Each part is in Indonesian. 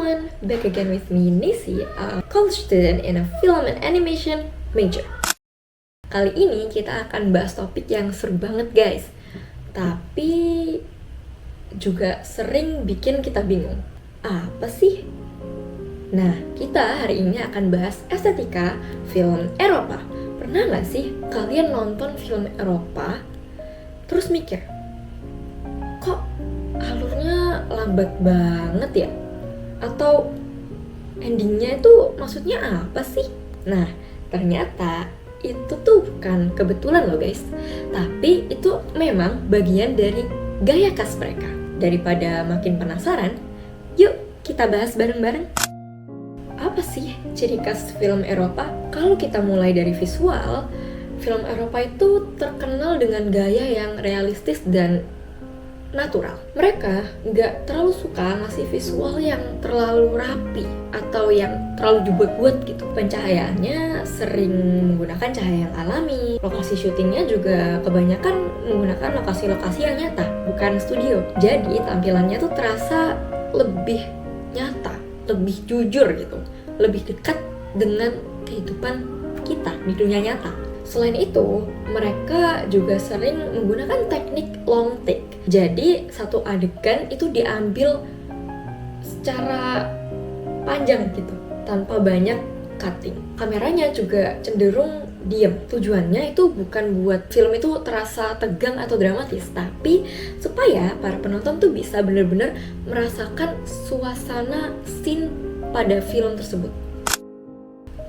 everyone, back again with me Nisi, a college student in a film and animation major. Kali ini kita akan bahas topik yang seru banget guys, tapi juga sering bikin kita bingung. Apa sih? Nah, kita hari ini akan bahas estetika film Eropa. Pernah gak sih kalian nonton film Eropa, terus mikir, kok alurnya lambat banget ya? Atau endingnya itu maksudnya apa sih? Nah, ternyata itu tuh bukan kebetulan loh guys, tapi itu memang bagian dari gaya khas mereka. Daripada makin penasaran, yuk kita bahas bareng-bareng. Apa sih ciri khas film Eropa? Kalau kita mulai dari visual, film Eropa itu terkenal dengan gaya yang realistis dan natural. Mereka nggak terlalu suka ngasih visual yang terlalu rapi atau yang terlalu dibuat-buat gitu. Pencahayaannya sering menggunakan cahaya yang alami. Lokasi syutingnya juga kebanyakan menggunakan lokasi-lokasi yang nyata, bukan studio. Jadi tampilannya tuh terasa lebih nyata, lebih jujur gitu, lebih dekat dengan kehidupan kita di dunia nyata. Selain itu, mereka juga sering menggunakan teknik long take. Jadi, satu adegan itu diambil secara panjang gitu, tanpa banyak cutting. Kameranya juga cenderung diam. Tujuannya itu bukan buat film itu terasa tegang atau dramatis, tapi supaya para penonton tuh bisa benar-benar merasakan suasana scene pada film tersebut.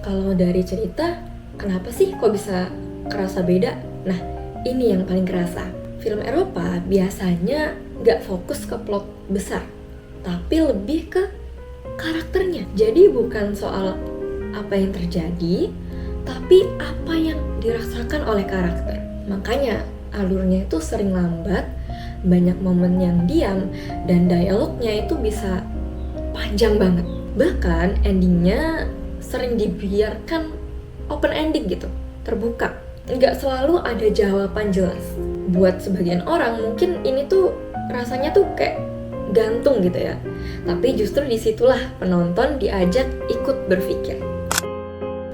Kalau dari cerita, kenapa sih kok bisa kerasa beda? Nah, ini yang paling kerasa. Film Eropa biasanya nggak fokus ke plot besar, tapi lebih ke karakternya. Jadi bukan soal apa yang terjadi, tapi apa yang dirasakan oleh karakter. Makanya alurnya itu sering lambat, banyak momen yang diam, dan dialognya itu bisa panjang banget. Bahkan endingnya sering dibiarkan open ending gitu, terbuka. Nggak selalu ada jawaban jelas. Buat sebagian orang mungkin ini tuh rasanya tuh kayak gantung gitu ya. Tapi justru disitulah penonton diajak ikut berpikir.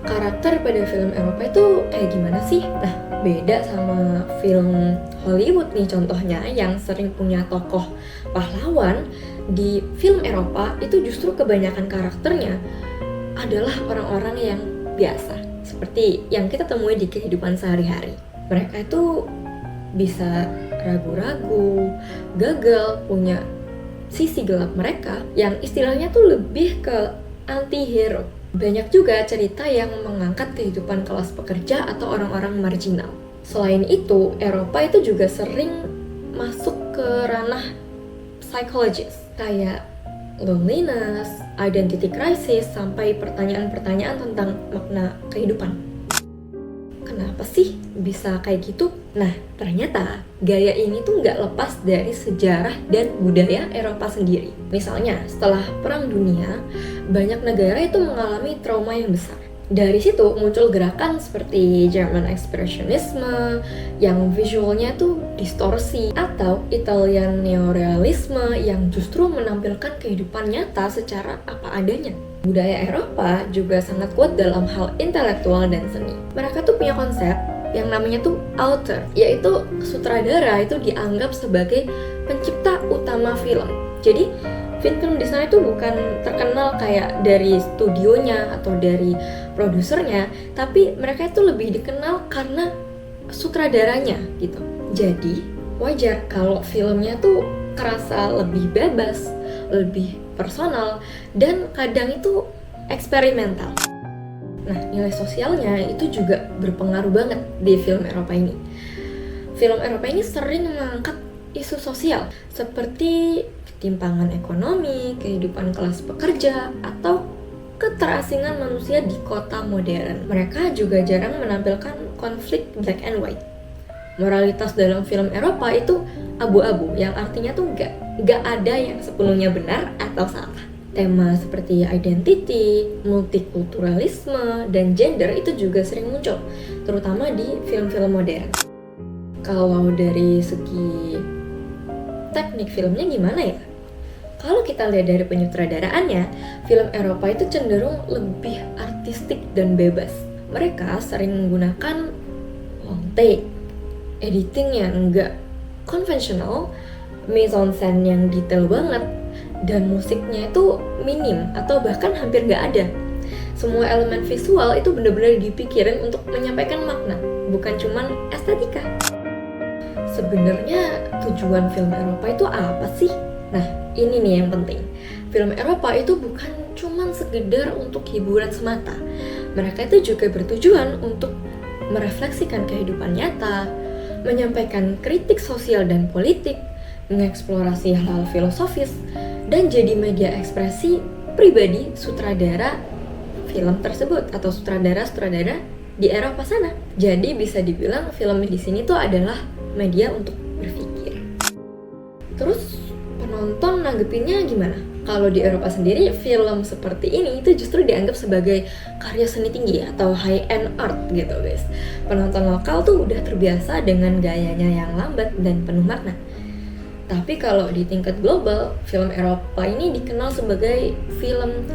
Karakter pada film Eropa itu kayak gimana sih? Nah, beda sama film Hollywood nih contohnya yang sering punya tokoh pahlawan. Di film Eropa itu justru kebanyakan karakternya adalah orang-orang yang biasa, seperti yang kita temui di kehidupan sehari-hari. Mereka itu bisa ragu-ragu, gagal, punya sisi gelap mereka yang istilahnya tuh lebih ke anti-hero. Banyak juga cerita yang mengangkat kehidupan kelas pekerja atau orang-orang marginal. Selain itu, Eropa itu juga sering masuk ke ranah psikologis, kayak loneliness, identity crisis, sampai pertanyaan-pertanyaan tentang makna kehidupan. Kenapa sih bisa kayak gitu? Nah, ternyata gaya ini tuh nggak lepas dari sejarah dan budaya Eropa sendiri. Misalnya, setelah Perang Dunia, banyak negara itu mengalami trauma yang besar. Dari situ muncul gerakan seperti German Expressionisme yang visualnya tuh distorsi, atau Italian Neorealisme yang justru menampilkan kehidupan nyata secara apa adanya. Budaya Eropa juga sangat kuat dalam hal intelektual dan seni. Mereka tuh punya konsep yang namanya tuh author, yaitu sutradara itu dianggap sebagai pencipta utama film. Jadi film-film di sana itu bukan terkenal kayak dari studionya atau dari produsernya, tapi mereka itu lebih dikenal karena sutradaranya gitu. Jadi wajar kalau filmnya tuh kerasa lebih bebas, lebih personal, dan kadang itu eksperimental. Nah, nilai sosialnya itu juga berpengaruh banget di film Eropa ini. Film Eropa ini sering mengangkat isu sosial seperti ketimpangan ekonomi, kehidupan kelas pekerja, atau keterasingan manusia di kota modern. Mereka juga jarang menampilkan konflik black and white. Moralitas dalam film Eropa itu abu-abu, yang artinya tuh nggak ada yang sepenuhnya benar atau salah. Tema seperti identity, multikulturalisme, dan gender itu juga sering muncul, terutama di film-film modern. Kalau dari segi teknik filmnya gimana ya? Kalau kita lihat dari penyutradaraannya, film Eropa itu cenderung lebih artistik dan bebas. Mereka sering menggunakan long take, editing yang enggak konvensional, mise-en-scène yang detail banget, dan musiknya itu minim atau bahkan hampir nggak ada. Semua elemen visual itu benar-benar dipikirin untuk menyampaikan makna, bukan cuman estetika. Sebenarnya tujuan film Eropa itu apa sih? Nah, ini nih yang penting. Film Eropa itu bukan cuman sekedar untuk hiburan semata. Mereka itu juga bertujuan untuk merefleksikan kehidupan nyata, menyampaikan kritik sosial dan politik, mengeksplorasi hal-hal filosofis, dan jadi media ekspresi pribadi sutradara film tersebut atau sutradara-sutradara di Eropa sana. Jadi bisa dibilang film di sini tuh adalah media untuk berpikir. Terus penonton nanggepinnya gimana? Kalau di Eropa sendiri, film seperti ini itu justru dianggap sebagai karya seni tinggi atau high-end art gitu guys. Penonton lokal tuh udah terbiasa dengan gayanya yang lambat dan penuh makna. Tapi kalau di tingkat global, film Eropa ini dikenal sebagai film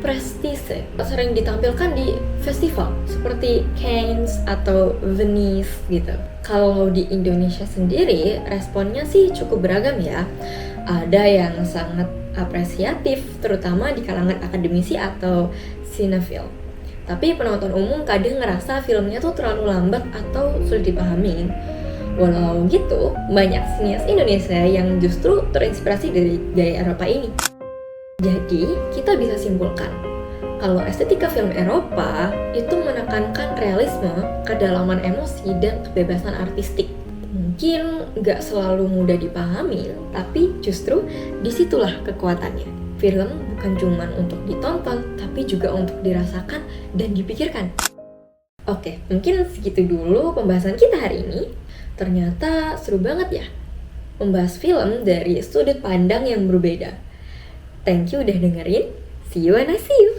prestise, sering ditampilkan di festival seperti Cannes atau Venice gitu. Kalau di Indonesia sendiri, responnya sih cukup beragam ya. Ada yang sangat apresiatif, terutama di kalangan akademisi atau sinefil. Tapi penonton umum kadang ngerasa filmnya tuh terlalu lambat atau sulit dipahami. Walau gitu, banyak sinias Indonesia yang justru terinspirasi dari gaya Eropa ini. Jadi, kita bisa simpulkan, kalau estetika film Eropa itu menekankan realisme, kedalaman emosi, dan kebebasan artistik. Mungkin nggak selalu mudah dipahami, tapi justru disitulah kekuatannya. Film bukan cuma untuk ditonton, tapi juga untuk dirasakan dan dipikirkan. Oke, mungkin segitu dulu pembahasan kita hari ini. Ternyata seru banget ya, membahas film dari sudut pandang yang berbeda. Thank you udah dengerin. See you and I see you.